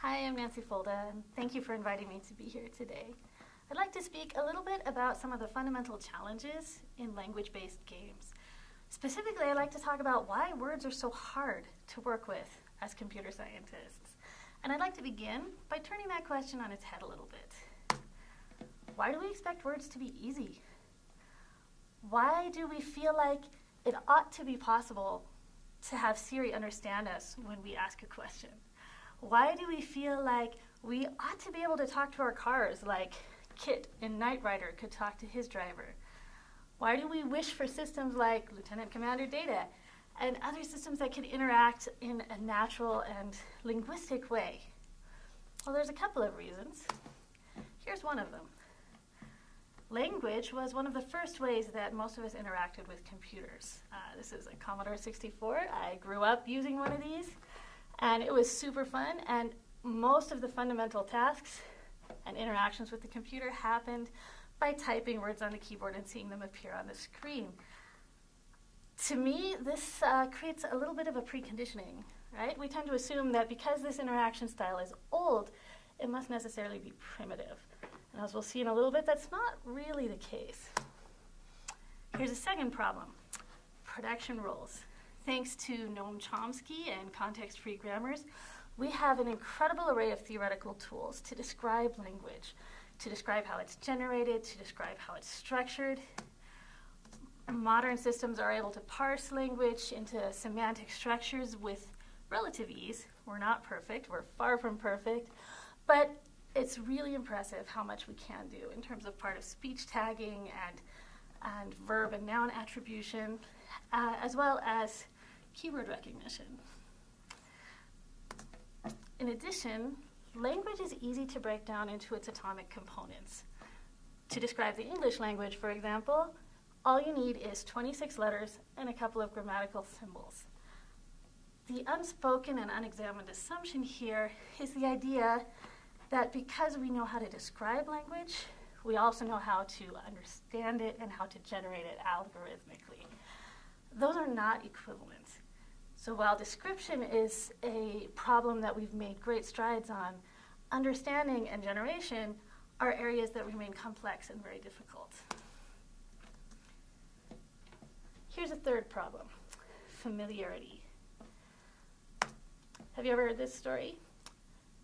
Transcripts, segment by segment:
Hi, I'm Nancy Fulda, and thank you for inviting me to be here today. I'd like to speak a little bit about some of the fundamental challenges in language-based games. Specifically, I'd like to talk about why words are so hard to work with as computer scientists. And I'd like to begin by turning that question on its head a little bit. Why do we expect words to be easy? Why do we feel like it ought to be possible to have Siri understand us when we ask a question? Why do we feel like we ought to be able to talk to our cars like Kit in Knight Rider could talk to his driver? Why do we wish for systems like Lieutenant Commander Data and other systems that can interact in a natural and linguistic way? Well, there's a couple of reasons. Here's one of them. Language was one of the first ways that most of us interacted with computers. This is a Commodore 64. I grew up using one of these, and it was super fun, and most of the fundamental tasks and interactions with the computer happened by typing words on the keyboard and seeing them appear on the screen. To me, this creates a little bit of a preconditioning, right? We tend to assume that because this interaction style is old, it must necessarily be primitive. And as we'll see in a little bit, that's not really the case. Here's a second problem, production roles. Thanks to Noam Chomsky and context-free grammars, we have an incredible array of theoretical tools to describe language, to describe how it's generated, to describe how it's structured. Modern systems are able to parse language into semantic structures with relative ease. We're not perfect, we're far from perfect, but it's really impressive how much we can do in terms of part of speech tagging and verb and noun attribution, as well as keyword recognition. In addition, language is easy to break down into its atomic components. To describe the English language, for example, all you need is 26 letters and a couple of grammatical symbols. The unspoken and unexamined assumption here is the idea that because we know how to describe language, we also know how to understand it and how to generate it algorithmically. Those are not equivalent. So while description is a problem that we've made great strides on, understanding and generation are areas that remain complex and very difficult. Here's a third problem, familiarity. Have you ever heard this story?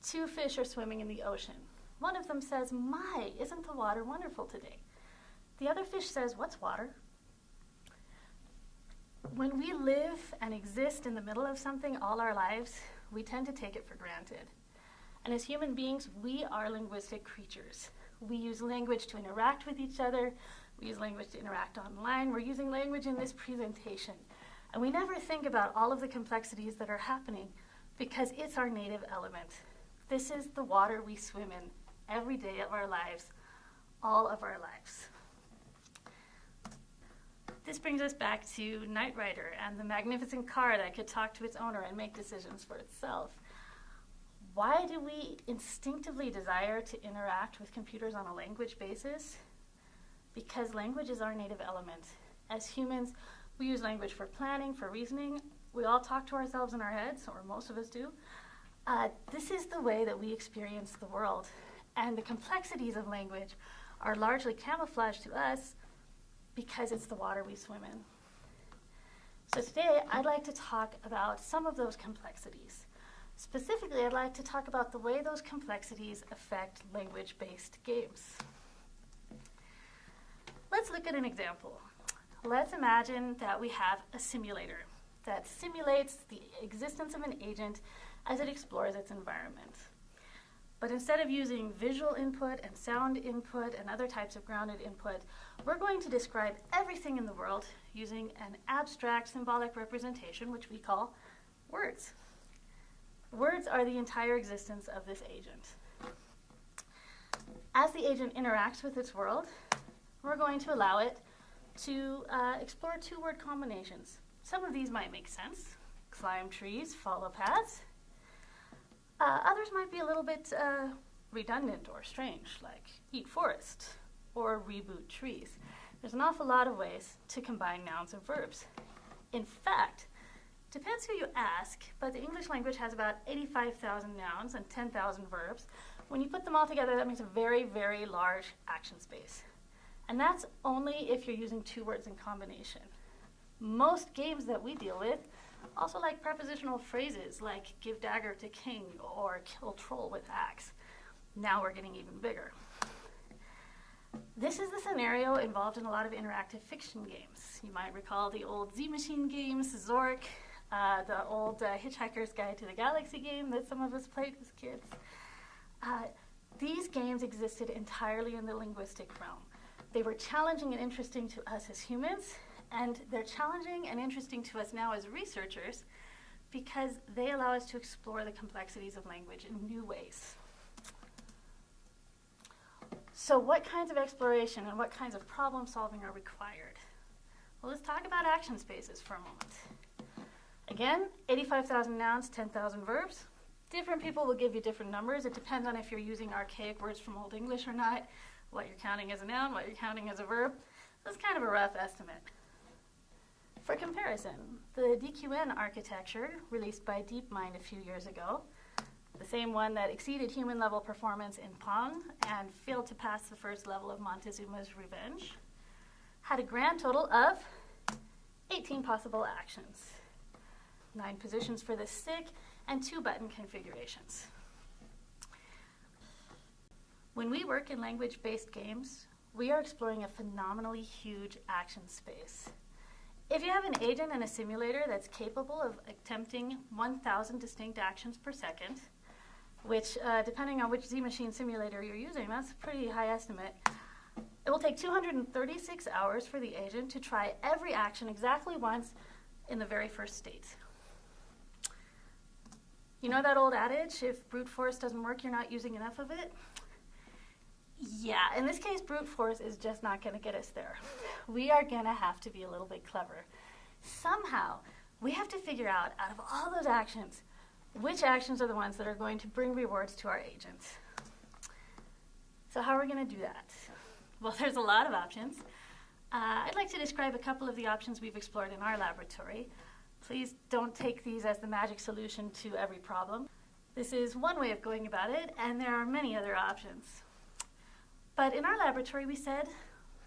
Two fish are swimming in the ocean. One of them says, "My, isn't the water wonderful today?" The other fish says, "What's water?" When we live and exist in the middle of something all our lives, we tend to take it for granted. And as human beings, we are linguistic creatures. We use language to interact with each other. We use language to interact online. We're using language in this presentation. And we never think about all of the complexities that are happening because it's our native element. This is the water we swim in every day of our lives, all of our lives. This brings us back to Knight Rider and the magnificent car that could talk to its owner and make decisions for itself. Why do we instinctively desire to interact with computers on a language basis? Because language is our native element. As humans, we use language for planning, for reasoning. We all talk to ourselves in our heads, or most of us do. This is the way that we experience the world. And the complexities of language are largely camouflaged to us because it's the water we swim in. So today, I'd like to talk about some of those complexities. Specifically, I'd like to talk about the way those complexities affect language-based games. Let's look at an example. Let's imagine that we have a simulator that simulates the existence of an agent as it explores its environment. But instead of using visual input and sound input and other types of grounded input, we're going to describe everything in the world using an abstract symbolic representation, which we call words. Words are the entire existence of this agent. As the agent interacts with its world, we're going to allow it to explore two-word combinations. Some of these might make sense. Climb trees, follow paths. Others might be a little bit redundant or strange, like eat forest or reboot trees. There's an awful lot of ways to combine nouns and verbs. In fact, Depends who you ask, but the English language has about 85,000 nouns and 10,000 verbs. When you put them all together, that makes a very, very large action space. And that's only if you're using two words in combination. Most games that we deal with also like prepositional phrases like give dagger to king or kill troll with axe. Now we're getting even bigger. This is the scenario involved in a lot of interactive fiction games. You might recall the old Z Machine games, Zork, the old Hitchhiker's Guide to the Galaxy game that some of us played as kids. These games existed entirely in the linguistic realm. They were challenging and interesting to us as humans, and they're challenging and interesting to us now as researchers because they allow us to explore the complexities of language in new ways. So what kinds of exploration and what kinds of problem solving are required? Well, let's talk about action spaces for a moment. Again, 85,000 nouns, 10,000 verbs. Different people will give you different numbers. It depends on if you're using archaic words from Old English or not, what you're counting as a noun, what you're counting as a verb. That's kind of a rough estimate. For comparison, the DQN architecture, released by DeepMind a few years ago, the same one that exceeded human level performance in Pong and failed to pass the first level of Montezuma's Revenge, had a grand total of 18 possible actions, 9 positions for the stick, and 2 button configurations. When we work in language-based games, we are exploring a phenomenally huge action space. If you have an agent in a simulator that's capable of attempting 1,000 distinct actions per second, which, depending on which Z Machine simulator you're using, that's a pretty high estimate. It will take 236 hours for the agent to try every action exactly once in the very first state. You know that old adage, if brute force doesn't work, you're not using enough of it? Yeah, in this case, brute force is just not going to get us there. We are going to have to be a little bit clever. Somehow, we have to figure out of all those actions, which actions are the ones that are going to bring rewards to our agents. So how are we going to do that? Well, there's a lot of options. I'd like to describe a couple of the options we've explored in our laboratory. Please don't take these as the magic solution to every problem. This is one way of going about it, and there are many other options. But in our laboratory, we said,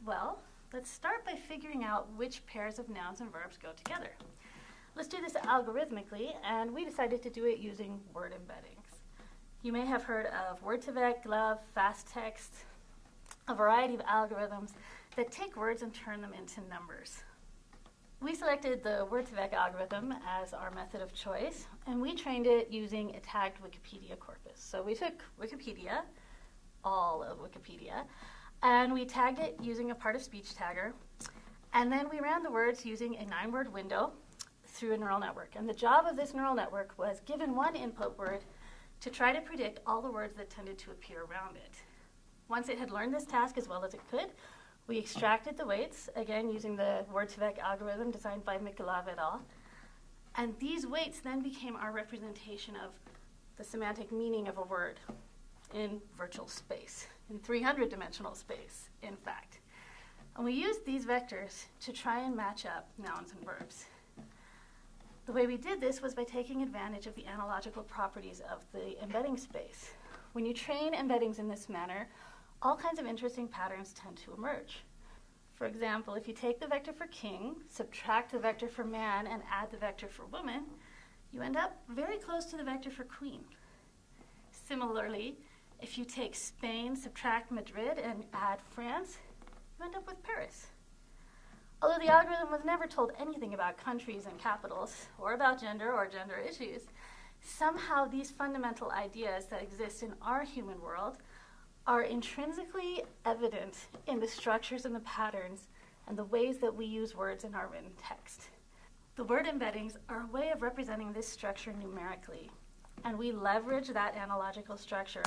well, let's start by figuring out which pairs of nouns and verbs go together. Let's do this algorithmically, and we decided to do it using word embeddings. You may have heard of word2vec, glove, fast text, a variety of algorithms that take words and turn them into numbers. We selected the word2vec algorithm as our method of choice, and we trained it using a tagged Wikipedia corpus. So we took Wikipedia, all of Wikipedia, and we tagged it using a part of speech tagger, and then we ran the words using a 9-word window through a neural network. And the job of this neural network was, given one input word, to try to predict all the words that tended to appear around it. Once it had learned this task as well as it could, we extracted the weights, again using the word2vec algorithm designed by Mikolov et al. And these weights then became our representation of the semantic meaning of a word in virtual space, in 300-dimensional space, in fact. And we used these vectors to try and match up nouns and verbs. The way we did this was by taking advantage of the analogical properties of the embedding space. When you train embeddings in this manner, all kinds of interesting patterns tend to emerge. For example, if you take the vector for king, subtract the vector for man, and add the vector for woman, you end up very close to the vector for queen. Similarly, if you take Spain, subtract Madrid, and add France, you end up with Paris. Although the algorithm was never told anything about countries and capitals, or about gender or gender issues, somehow these fundamental ideas that exist in our human world are intrinsically evident in the structures and the patterns and the ways that we use words in our written text. The word embeddings are a way of representing this structure numerically, and we leverage that analogical structure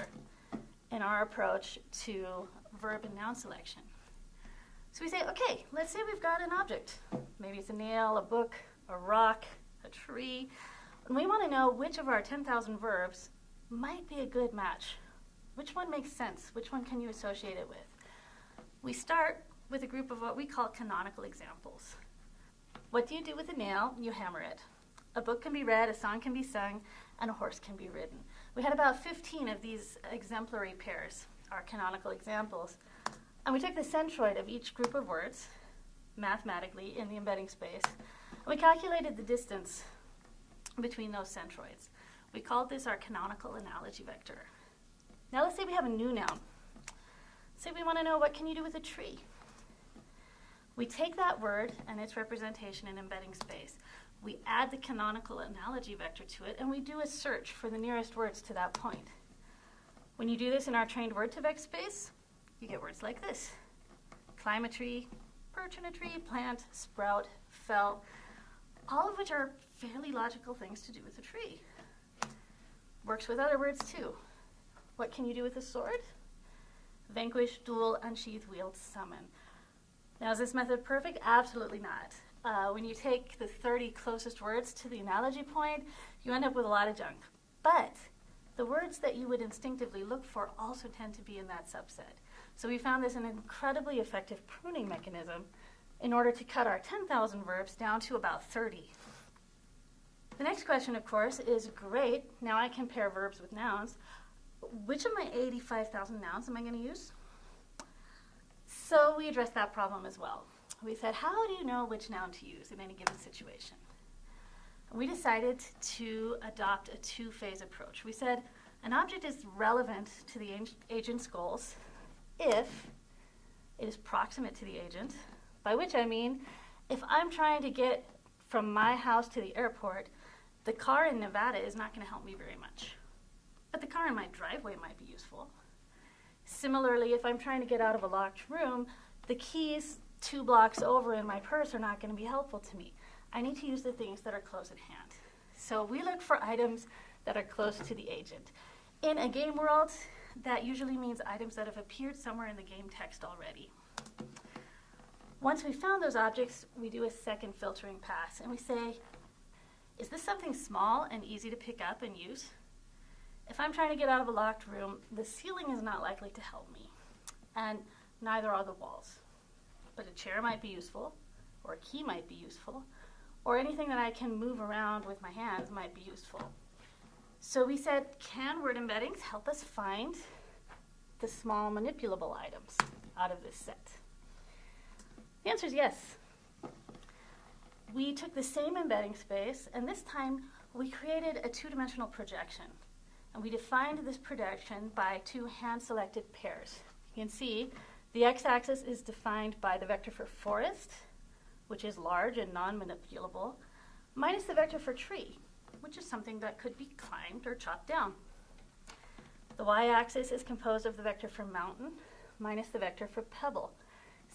in our approach to verb and noun selection. So we say, okay, let's say we've got an object. Maybe it's a nail, a book, a rock, a tree. And we want to know which of our 10,000 verbs might be a good match. Which one makes sense? Which one can you associate it with? We start with a group of what we call canonical examples. What do you do with a nail? You hammer it. A book can be read, a song can be sung, and a horse can be ridden. We had about 15 of these exemplary pairs, our canonical examples. And we took the centroid of each group of words, mathematically, in the embedding space, and we calculated the distance between those centroids. We called this our canonical analogy vector. Now let's say we have a new noun. Say we want to know, what can you do with a tree? We take that word and its representation in embedding space. We add the canonical analogy vector to it, and we do a search for the nearest words to that point. When you do this in our trained word-to-vec space, you get words like this: climb a tree, perch in a tree, plant, sprout, fell, all of which are fairly logical things to do with a tree. Works with other words too. What can you do with a sword? Vanquish, duel, unsheath, wield, summon. Now, is this method perfect? Absolutely not. When you take the 30 closest words to the analogy point, you end up with a lot of junk. But the words that you would instinctively look for also tend to be in that subset. So we found this an incredibly effective pruning mechanism in order to cut our 10,000 verbs down to about 30. The next question, of course, is great. Now I can pair verbs with nouns. Which of my 85,000 nouns am I going to use? So we addressed that problem as well. We said, how do you know which noun to use in any given situation? And we decided to adopt a two-phase approach. We said an object is relevant to the agent's goals if it is proximate to the agent, by which I mean if I'm trying to get from my house to the airport, the car in Nevada is not going to help me very much. But the car in my driveway might be useful. Similarly, if I'm trying to get out of a locked room, the keys 2 blocks over in my purse are not going to be helpful to me. I need to use the things that are close at hand. So we look for items that are close to the agent. In a game world, that usually means items that have appeared somewhere in the game text already. Once we found those objects, we do a second filtering pass, and we say, is this something small and easy to pick up and use? If I'm trying to get out of a locked room, the ceiling is not likely to help me, and neither are the walls. But a chair might be useful, or a key might be useful, or anything that I can move around with my hands might be useful. So we said, can word embeddings help us find the small manipulable items out of this set? The answer is yes. We took the same embedding space, and this time we created a two-dimensional projection. And we defined this projection by 2 hand-selected pairs. You can see the x-axis is defined by the vector for forest, which is large and non-manipulable, minus the vector for tree, which is something that could be climbed or chopped down. The y-axis is composed of the vector for mountain minus the vector for pebble.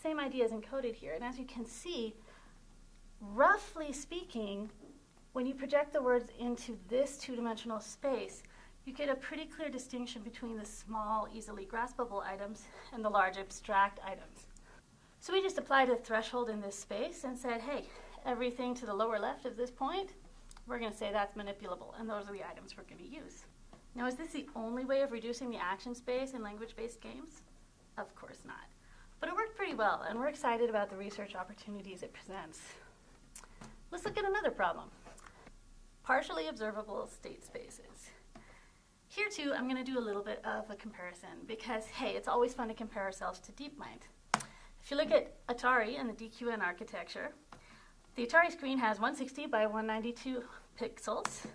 Same idea is encoded here. And as you can see, roughly speaking, when you project the words into this two-dimensional space, you get a pretty clear distinction between the small, easily graspable items and the large, abstract items. So we just applied a threshold in this space and said, hey, everything to the lower left of this point, we're going to say that's manipulable, and those are the items we're going to use. Now, is this the only way of reducing the action space in language-based games? Of course not. But it worked pretty well, and we're excited about the research opportunities it presents. Let's look at another problem. Partially observable state spaces. Here, too, I'm going to do a little bit of a comparison because, hey, it's always fun to compare ourselves to DeepMind. If you look at Atari and the DQN architecture, the Atari screen has 160 by 192 pixels,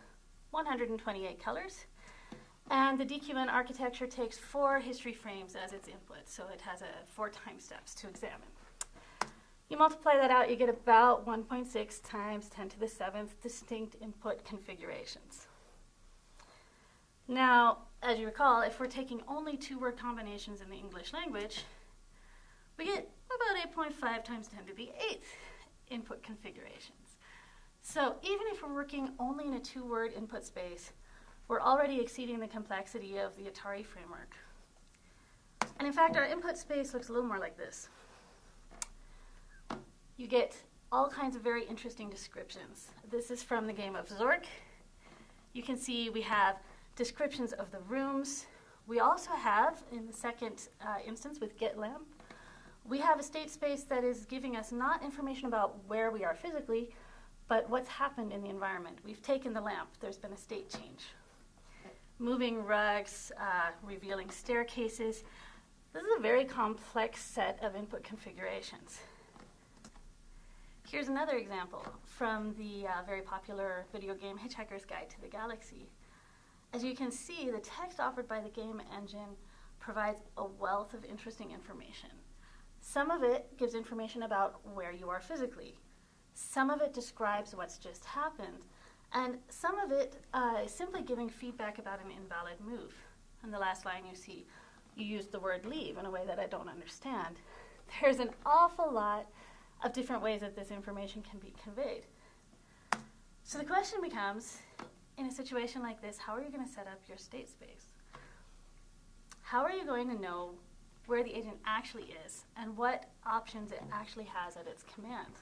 128 colors, and the DQN architecture takes 4 history frames as its input, so it has 4 time steps to examine. You multiply that out, you get about 1.6 times 10 to the 7th distinct input configurations. Now, as you recall, if we're taking only 2-word combinations in the English language, we get about 8.5 times 10 to the 8th input configurations. So even if we're working only in a 2-word input space, we're already exceeding the complexity of the Atari framework. And in fact, our input space looks a little more like this. You get all kinds of very interesting descriptions. This is from the game of Zork. You can see we have descriptions of the rooms. We also have, in the second instance with GetLam, we have a state space that is giving us not information about where we are physically, but what's happened in the environment? We've taken the lamp, there's been a state change. Moving rugs, revealing staircases. This is a very complex set of input configurations. Here's another example from the very popular video game Hitchhiker's Guide to the Galaxy. As you can see, the text offered by the game engine provides a wealth of interesting information. Some of it gives information about where you are physically. Some of it describes what's just happened. And some of it is simply giving feedback about an invalid move. In the last line you see, you used the word leave in a way that I don't understand. There's an awful lot of different ways that this information can be conveyed. So the question becomes, in a situation like this, how are you going to set up your state space? How are you going to know where the agent actually is and what options it actually has at its command?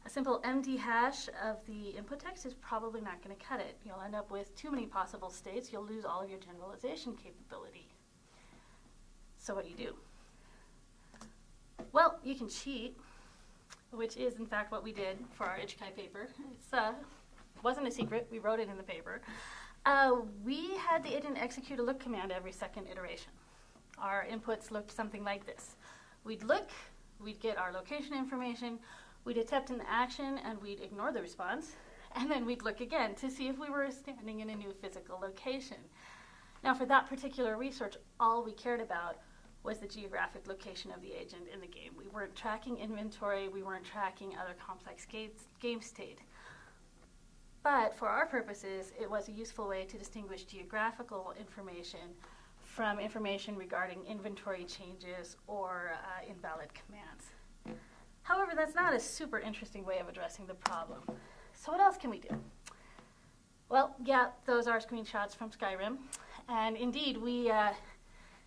A simple empty hash of the input text is probably not going to cut it. You'll end up with too many possible states. You'll lose all of your generalization capability. So what do? Well, you can cheat, which is in fact what we did for our IchCai paper. It wasn't a secret. We wrote it in the paper. We had the agent execute a look command every second iteration. Our inputs looked something like this. We'd look, we'd get our location information, we'd attempt an action, and we'd ignore the response, and then we'd look again to see if we were standing in a new physical location. Now, for that particular research, all we cared about was the geographic location of the agent in the game. We weren't tracking inventory, we weren't tracking other complex game state. But for our purposes, it was a useful way to distinguish geographical information from information regarding inventory changes or invalid commands. However, that's not a super interesting way of addressing the problem. So what else can we do? Well, yeah, those are screenshots from Skyrim. And indeed, we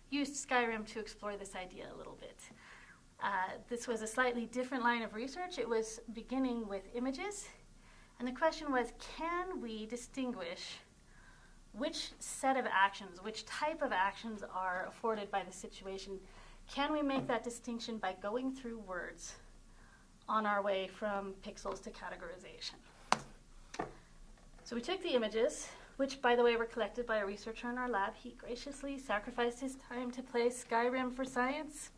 used Skyrim to explore this idea a little bit. This was a slightly different line of research. It was beginning with images. And the question was, can we distinguish which set of actions, which type of actions are afforded by the situation? Can we make that distinction by going through words on our way from pixels to categorization? So we took the images, which, by the way, were collected by a researcher in our lab. He graciously sacrificed his time to play Skyrim for science.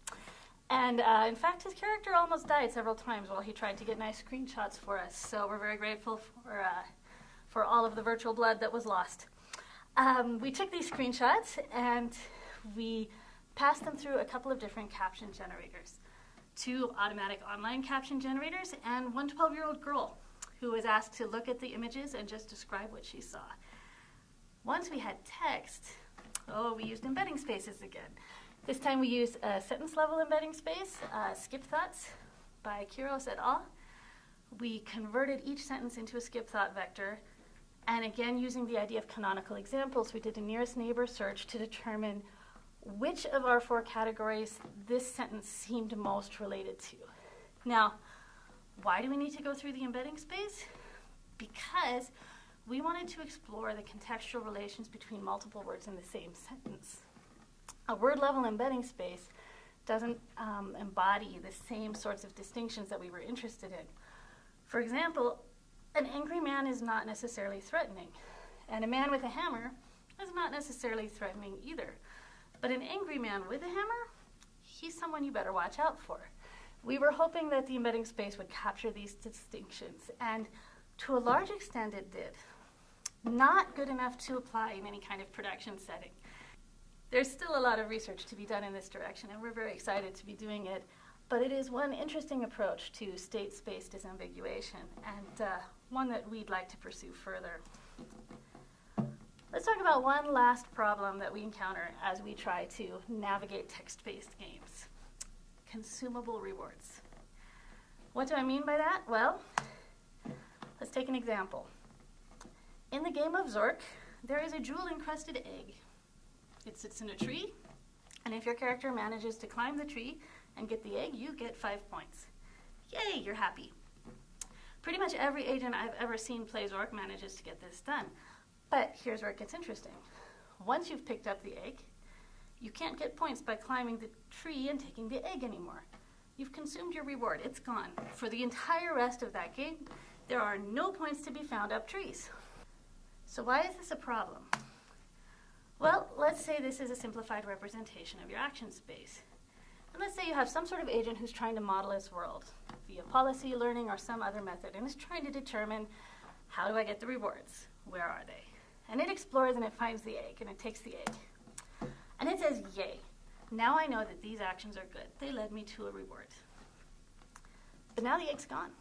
And in fact, his character almost died several times while he tried to get nice screenshots for us. So we're very grateful for all of the virtual blood that was lost. We took these screenshots and we passed them through a couple of different caption generators. 2 automatic online caption generators and one 12-year-old girl who was asked to look at the images and just describe what she saw. Once we had text, we used embedding spaces again. This time we used a sentence-level embedding space, skip thoughts by Kiros et al. We converted each sentence into a skip thought vector, and again, using the idea of canonical examples, we did a nearest neighbor search to determine which of our 4 categories this sentence seemed most related to. Now, why do we need to go through the embedding space? Because we wanted to explore the contextual relations between multiple words in the same sentence. A word-level embedding space doesn't embody the same sorts of distinctions that we were interested in. For example, an angry man is not necessarily threatening, and a man with a hammer is not necessarily threatening either. But an angry man with a hammer, he's someone you better watch out for. We were hoping that the embedding space would capture these distinctions, and to a large extent it did. Not good enough to apply in any kind of production setting. There's still a lot of research to be done in this direction, and we're very excited to be doing it. But it is one interesting approach to state-space disambiguation, and one that we'd like to pursue further. Let's talk about one last problem that we encounter as we try to navigate text-based games: consumable rewards. What do I mean by that? Well, let's take an example. In the game of Zork, there is a jewel-encrusted egg. It sits in a tree, and if your character manages to climb the tree and get the egg, you get 5 points. Yay, you're happy. Pretty much every agent I've ever seen play Zork manages to get this done. But here's where it gets interesting. Once you've picked up the egg, you can't get points by climbing the tree and taking the egg anymore. You've consumed your reward. It's gone. For the entire rest of that game, there are no points to be found up trees. So why is this a problem? Well, let's say this is a simplified representation of your action space. And let's say you have some sort of agent who's trying to model its world via policy, learning, or some other method, and is trying to determine, how do I get the rewards? Where are they? And it explores and it finds the egg, and it takes the egg. And it says, yay, now I know that these actions are good. They led me to a reward. But now the egg's gone.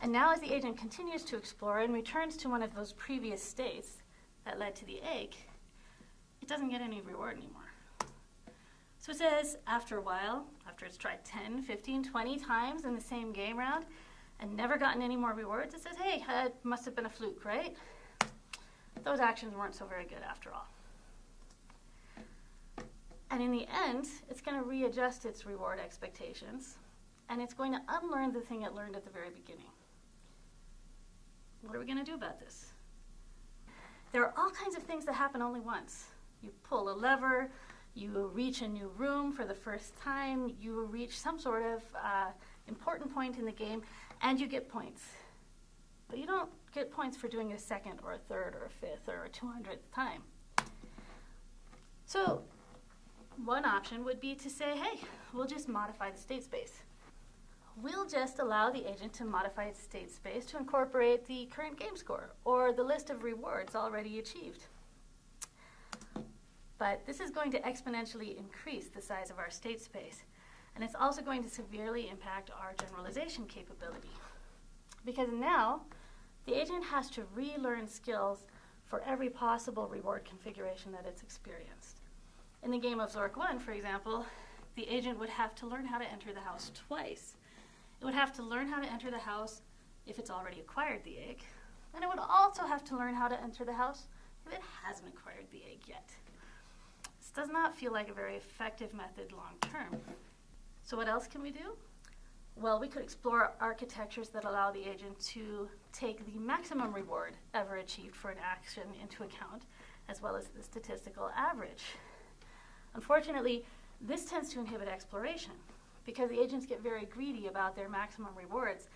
And now as the agent continues to explore and returns to one of those previous states that led to the egg, it doesn't get any reward anymore. So it says, after a while, after it's tried 10, 15, 20 times in the same game round and never gotten any more rewards, it says, hey, it must have been a fluke, right? Those actions weren't so very good after all. And in the end, it's going to readjust its reward expectations, and it's going to unlearn the thing it learned at the very beginning. What are we going to do about this? There are all kinds of things that happen only once. You pull a lever, you reach a new room for the first time, you reach some sort of important point in the game, and you get points. But you don't get points for doing a second or a third or a fifth or a 200th time. So one option would be to say, hey, we'll just modify the state space. We'll just allow the agent to modify its state space to incorporate the current game score or the list of rewards already achieved. But this is going to exponentially increase the size of our state space, and it's also going to severely impact our generalization capability. Because now, the agent has to relearn skills for every possible reward configuration that it's experienced. In the game of Zork 1, for example, the agent would have to learn how to enter the house twice. It would have to learn how to enter the house if it's already acquired the egg, and it would also have to learn how to enter the house if it hasn't acquired the egg yet. This does not feel like a very effective method long term. So what else can we do? Well, we could explore architectures that allow the agent to take the maximum reward ever achieved for an action into account, as well as the statistical average. Unfortunately, this tends to inhibit exploration because the agents get very greedy about their maximum rewards.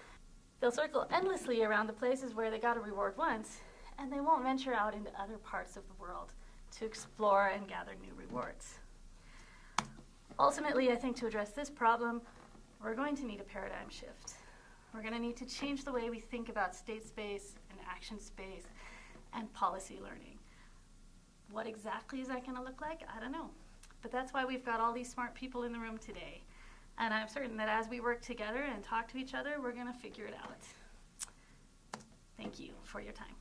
They'll circle endlessly around the places where they got a reward once, and they won't venture out into other parts of the world to explore and gather new rewards. Ultimately, I think to address this problem, we're going to need a paradigm shift. We're going to need to change the way we think about state space and action space and policy learning. What exactly is that going to look like? I don't know. But that's why we've got all these smart people in the room today. And I'm certain that as we work together and talk to each other, we're going to figure it out. Thank you for your time.